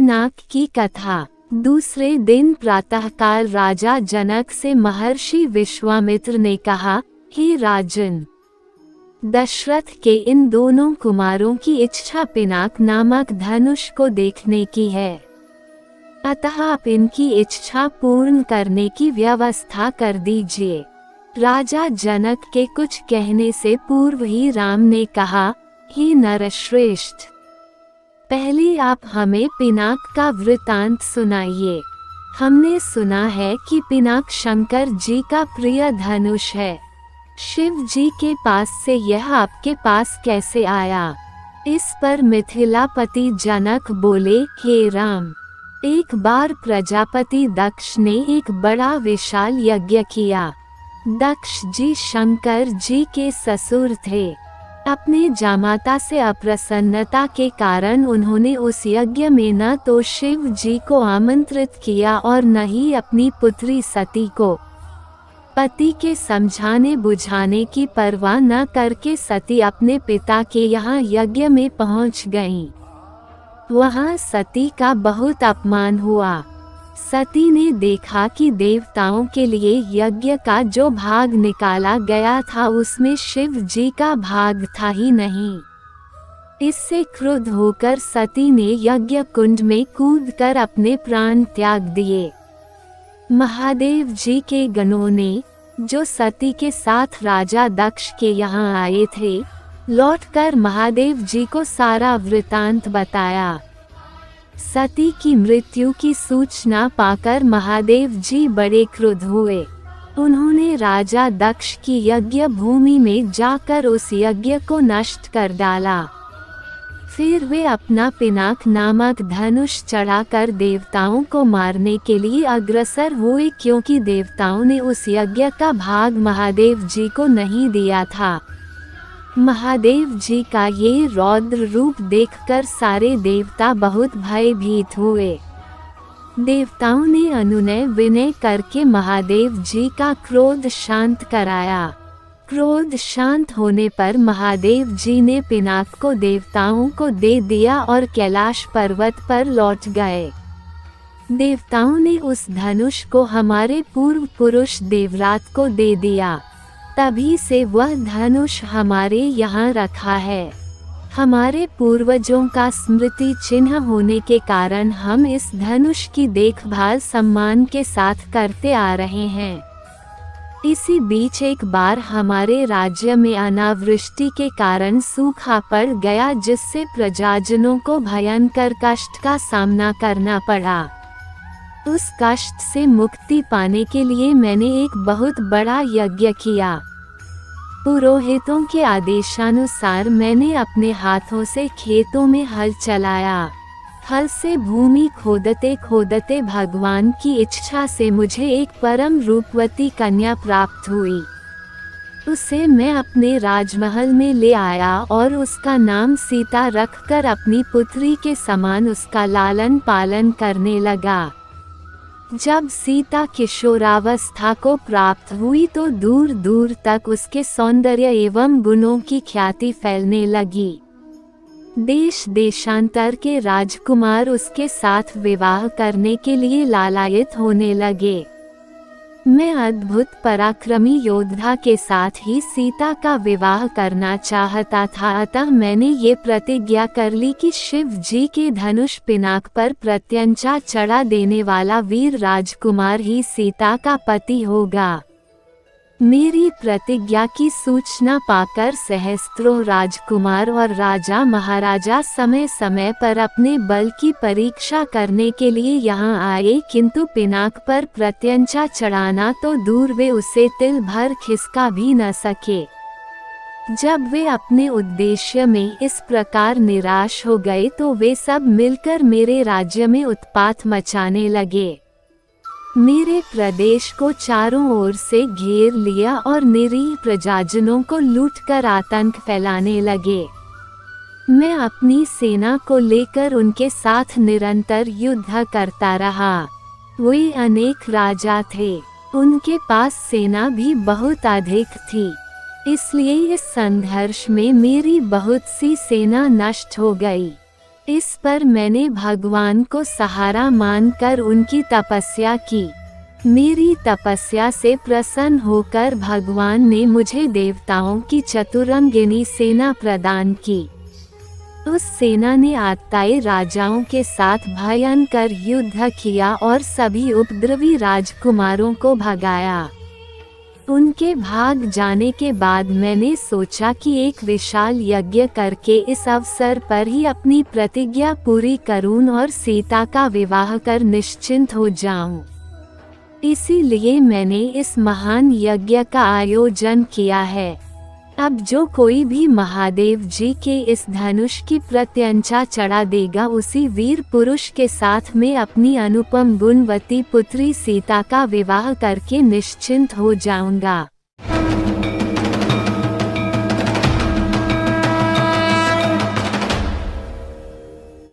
पिनाक की कथा। दूसरे दिन प्रातःकाल राजा जनक से महर्षि विश्वामित्र ने कहा, हे राजन, दशरथ के इन दोनों कुमारों की इच्छा पिनाक नामक धनुष को देखने की है, अतः आप इनकी इच्छा पूर्ण करने की व्यवस्था कर दीजिए। राजा जनक के कुछ कहने से पूर्व ही राम ने कहा, हे नरश्रेष्ठ, पहले आप हमें पिनाक का वृतांत सुनाइए। हमने सुना है कि पिनाक शंकर जी का प्रिय धनुष है। शिव जी के पास से यह आपके पास कैसे आया? इस पर मिथिलापति जनक बोले, हे राम, एक बार प्रजापति दक्ष ने एक बड़ा विशाल यज्ञ किया। दक्ष जी शंकर जी के ससुर थे। अपने जामाता से अप्रसन्नता के कारण उन्होंने उस यज्ञ में न तो शिव जी को आमंत्रित किया और न ही अपनी पुत्री सती को। पति के समझाने बुझाने की परवाह न करके सती अपने पिता के यहाँ यज्ञ में पहुँच गईं। वहाँ सती का बहुत अपमान हुआ। सती ने देखा कि देवताओं के लिए यज्ञ का जो भाग निकाला गया था उसमें शिव जी का भाग था ही नहीं। इससे क्रुद्ध होकर सती ने यज्ञ कुंड में कूदकर अपने प्राण त्याग दिए। महादेव जी के गणों ने, जो सती के साथ राजा दक्ष के यहाँ आए थे, लौटकर महादेव जी को सारा वृतांत बताया। सती की मृत्यु की सूचना पाकर महादेव जी बड़े क्रुद्ध हुए। उन्होंने राजा दक्ष की यज्ञ भूमि में जाकर उस यज्ञ को नष्ट कर डाला। फिर वे अपना पिनाक नामक धनुष चढ़ाकर देवताओं को मारने के लिए अग्रसर हुए, क्योंकि देवताओं ने उस यज्ञ का भाग महादेव जी को नहीं दिया था। महादेव जी का ये रौद्र रूप देखकर सारे देवता बहुत भयभीत हुए। देवताओं ने अनुनय विनय करके महादेव जी का क्रोध शांत कराया। क्रोध शांत होने पर महादेव जी ने पिनाक को देवताओं को दे दिया और कैलाश पर्वत पर लौट गए। देवताओं ने उस धनुष को हमारे पूर्व पुरुष देवरात को दे दिया। तभी से वह धनुष हमारे यहाँ रखा है। हमारे पूर्वजों का स्मृति चिन्ह होने के कारण हम इस धनुष की देखभाल सम्मान के साथ करते आ रहे हैं। इसी बीच एक बार हमारे राज्य में अनावृष्टि के कारण सूखा पड़ गया, जिससे प्रजाजनों को भयंकर कष्ट का सामना करना पड़ा। उस कष्ट से मुक्ति पाने के लिए मैंने एक बहुत बड़ा यज्ञ किया। पुरोहितों के आदेशानुसार मैंने अपने हाथों से खेतों में हल चलाया। हल से भूमि खोदते खोदते भगवान की इच्छा से मुझे एक परम रूपवती कन्या प्राप्त हुई। उसे मैं अपने राजमहल में ले आया और उसका नाम सीता रखकर अपनी पुत्री के समान उसका लालन पालन करने लगा। जब सीता किशोरावस्था को प्राप्त हुई तो दूर दूर तक उसके सौंदर्य एवं गुणों की ख्याति फैलने लगी। देश देशांतर के राजकुमार उसके साथ विवाह करने के लिए लालायित होने लगे। मैं अद्भुत पराक्रमी योद्धा के साथ ही सीता का विवाह करना चाहता था, अतः मैंने ये प्रतिज्ञा कर ली कि शिव जी के धनुष पिनाक पर प्रत्यंचा चढ़ा देने वाला वीर राजकुमार ही सीता का पति होगा। मेरी प्रतिज्ञा की सूचना पाकर सहस्त्रों राजकुमार और राजा महाराजा समय समय पर अपने बल की परीक्षा करने के लिए यहाँ आए, किंतु पिनाक पर प्रत्यंचा चढ़ाना तो दूर, वे उसे तिल भर खिसका भी न सके। जब वे अपने उद्देश्य में इस प्रकार निराश हो गए तो वे सब मिलकर मेरे राज्य में उत्पात मचाने लगे। मेरे प्रदेश को चारों ओर से घेर लिया और निरीह प्रजाजनों को लूटकर आतंक फैलाने लगे। मैं अपनी सेना को लेकर उनके साथ निरंतर युद्ध करता रहा। वे अनेक राजा थे, उनके पास सेना भी बहुत अधिक थी, इसलिए इस संघर्ष में मेरी बहुत सी सेना नष्ट हो गई। इस पर मैंने भगवान को सहारा मानकर उनकी तपस्या की। मेरी तपस्या से प्रसन्न होकर भगवान ने मुझे देवताओं की चतुरंगिनी सेना प्रदान की। उस सेना ने आत्ताई राजाओं के साथ भयंकर युद्ध किया और सभी उपद्रवी राजकुमारों को भगाया। उनके भाग जाने के बाद मैंने सोचा कि एक विशाल यज्ञ करके इस अवसर पर ही अपनी प्रतिज्ञा पूरी करूं और सीता का विवाह कर निश्चिंत हो जाऊं। इसीलिए मैंने इस महान यज्ञ का आयोजन किया है। अब जो कोई भी महादेव जी के इस धनुष की प्रत्यंचा चढ़ा देगा, उसी वीर पुरुष के साथ मैं अपनी अनुपम गुणवती पुत्री सीता का विवाह करके निश्चिंत हो जाऊंगा।